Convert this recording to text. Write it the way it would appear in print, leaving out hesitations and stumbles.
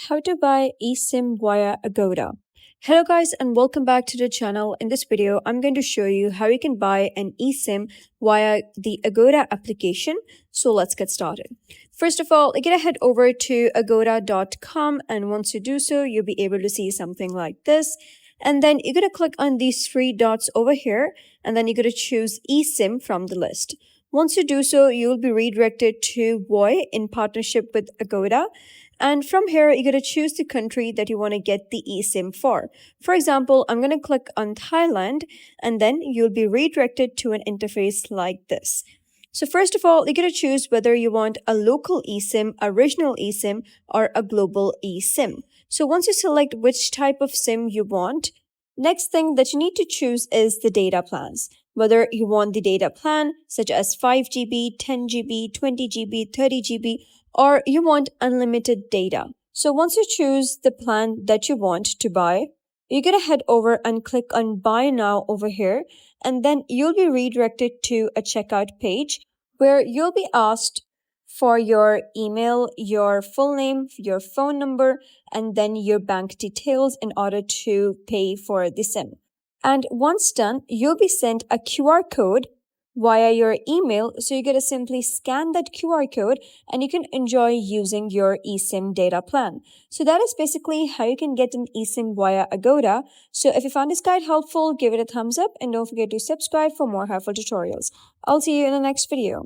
How to buy eSIM via Agoda. Hello guys and welcome back to the channel. In this video, I'm going to show you how you can buy an eSIM via the Agoda application. So let's get started. First of all, you're going to head over to agoda.com, and once you do so, you'll be able to see something like this. And then you're going to click on these three dots over here, and then you're going to choose eSIM from the list. Once you do so, you'll be redirected to Voi in partnership with Agoda. And from here, you're going to choose the country that you want to get the eSIM for. For example, I'm going to click on Thailand, and then you'll be redirected to an interface like this. So first of all, you're going to choose whether you want a local eSIM, a regional eSIM, or a global eSIM. So once you select which type of SIM you want, next thing that you need to choose is the data plans. Whether you want the data plan such as 5 GB, 10 GB, 20 GB, 30 GB, or you want unlimited data. So once you choose the plan that you want to buy, you're going to head over and click on Buy Now over here, and then you'll be redirected to a checkout page where you'll be asked for your email, your full name, your phone number, and then your bank details in order to pay for the SIM. And once done, you'll be sent a QR code via your email. So you gotta simply scan that QR code and you can enjoy using your eSIM data plan. So that is basically how you can get an eSIM via Agoda. So if you found this guide helpful, give it a thumbs up and don't forget to subscribe for more helpful tutorials. I'll see you in the next video.